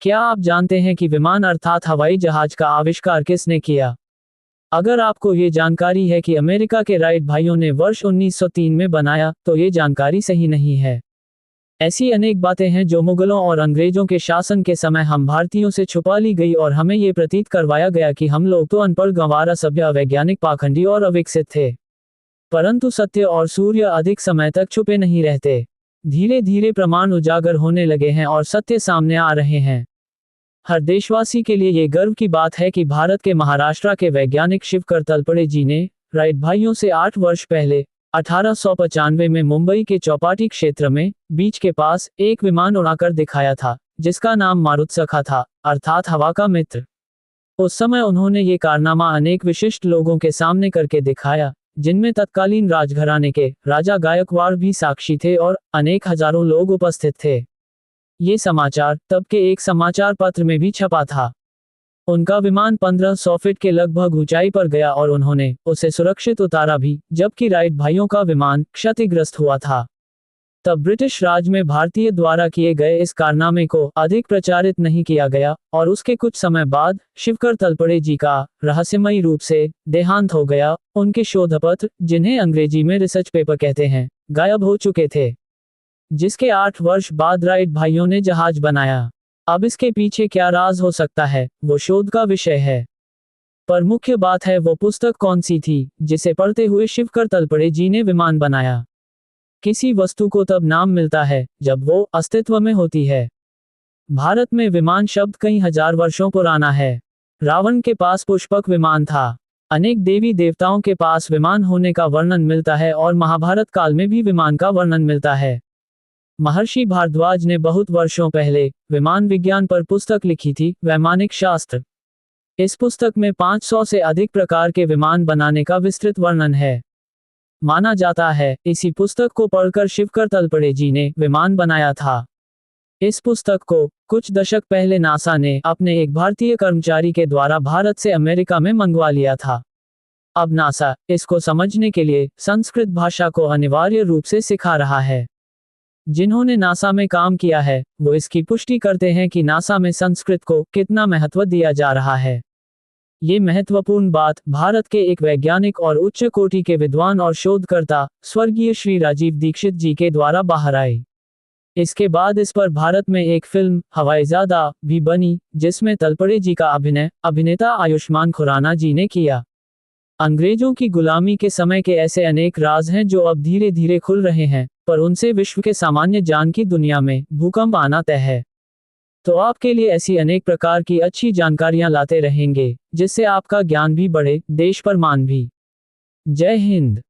क्या आप जानते हैं कि विमान अर्थात हवाई जहाज का आविष्कार किसने किया? अगर आपको ये जानकारी है कि अमेरिका के राइट भाइयों ने वर्ष 1903 में बनाया, तो ये जानकारी सही नहीं है। ऐसी अनेक बातें हैं जो मुगलों और अंग्रेजों के शासन के समय हम भारतीयों से छुपा ली गई और हमें ये प्रतीत करवाया गया कि हम लोग तो अनपढ़, गंवारा, सभ्य, वैज्ञानिक, पाखंडी और अविकसित थे। परंतु सत्य और सूर्य अधिक समय तक छुपे नहीं रहते। धीरे धीरे प्रमाण उजागर होने लगे हैं और सत्य सामने आ रहे हैं। हर देशवासी के लिए ये गर्व की बात है कि भारत के महाराष्ट्र के वैज्ञानिक शिवकर तलपड़े जी ने राइट भाइयों से 8 वर्ष पहले 1895 में मुंबई के चौपाटी क्षेत्र में बीच के पास एक विमान उड़ाकर दिखाया था, जिसका नाम मारुतसखा था, अर्थात हवा का मित्र। उस समय उन्होंने ये कारनामा अनेक विशिष्ट लोगों के सामने करके दिखाया, जिनमें तत्कालीन राजघराने के राजा गायकवाड़ भी साक्षी थे और अनेक हजारों लोग उपस्थित थे। ये समाचार तब के एक समाचार पत्र में भी छपा था। उनका विमान 1500 फीट के लगभग ऊंचाई पर गया और उन्होंने उसे सुरक्षित उतारा भी, जबकि राइट भाइयों का विमान क्षतिग्रस्त हुआ था। तब ब्रिटिश राज में भारतीय द्वारा किए गए इस कारनामे को अधिक प्रचारित नहीं किया गया और उसके कुछ समय बाद शिवकर तलपड़े जी का रहस्यमयी रूप से देहांत हो गया। उनके शोधपत्र, जिन्हें अंग्रेजी में रिसर्च पेपर कहते हैं, गायब हो चुके थे। जिसके 8 वर्ष बाद राइट भाइयों ने जहाज बनाया। अब इसके पीछे क्या राज हो सकता है, वो शोध का विषय है। पर मुख्य बात है वो पुस्तक कौन सी थी, जिसे पढ़ते हुए शिवकर तलपड़े जी ने विमान बनाया। किसी वस्तु को तब नाम मिलता है जब वो अस्तित्व में होती है। भारत में विमान शब्द कई हजार वर्षों पुराना है। रावण के पास पुष्पक विमान था। अनेक देवी देवताओं के पास विमान होने का वर्णन मिलता है और महाभारत काल में भी विमान का वर्णन मिलता है। महर्षि भारद्वाज ने बहुत वर्षों पहले विमान विज्ञान पर पुस्तक लिखी थी, वैमानिक शास्त्र। इस पुस्तक में 500 से अधिक प्रकार के विमान बनाने का विस्तृत वर्णन है। माना जाता है इसी पुस्तक को पढ़कर शिवकर तलपड़े जी ने विमान बनाया था। इस पुस्तक को कुछ दशक पहले नासा ने अपने एक भारतीय कर्मचारी के द्वारा भारत से अमेरिका में मंगवा लिया था। अब नासा इसको समझने के लिए संस्कृत भाषा को अनिवार्य रूप से सिखा रहा है। जिन्होंने नासा में काम किया है वो इसकी पुष्टि करते हैं कि नासा में संस्कृत को कितना महत्व दिया जा रहा है। ये महत्वपूर्ण बात भारत के एक वैज्ञानिक और उच्च कोटि के विद्वान और शोधकर्ता स्वर्गीय श्री राजीव दीक्षित जी के द्वारा बाहर आई। इसके बाद इस पर भारत में एक फिल्म हवाईजादा भी बनी, जिसमें तलपड़े जी का अभिनय अभिनेता आयुष्मान खुराना जी ने किया। अंग्रेजों की गुलामी के समय के ऐसे अनेक राज हैं जो अब धीरे धीरे खुल रहे हैं, पर उनसे विश्व के सामान्य ज्ञान की दुनिया में भूकंप आना तय है। तो आपके लिए ऐसी अनेक प्रकार की अच्छी जानकारियां लाते रहेंगे, जिससे आपका ज्ञान भी बढ़े, देश पर मान भी। जय हिंद।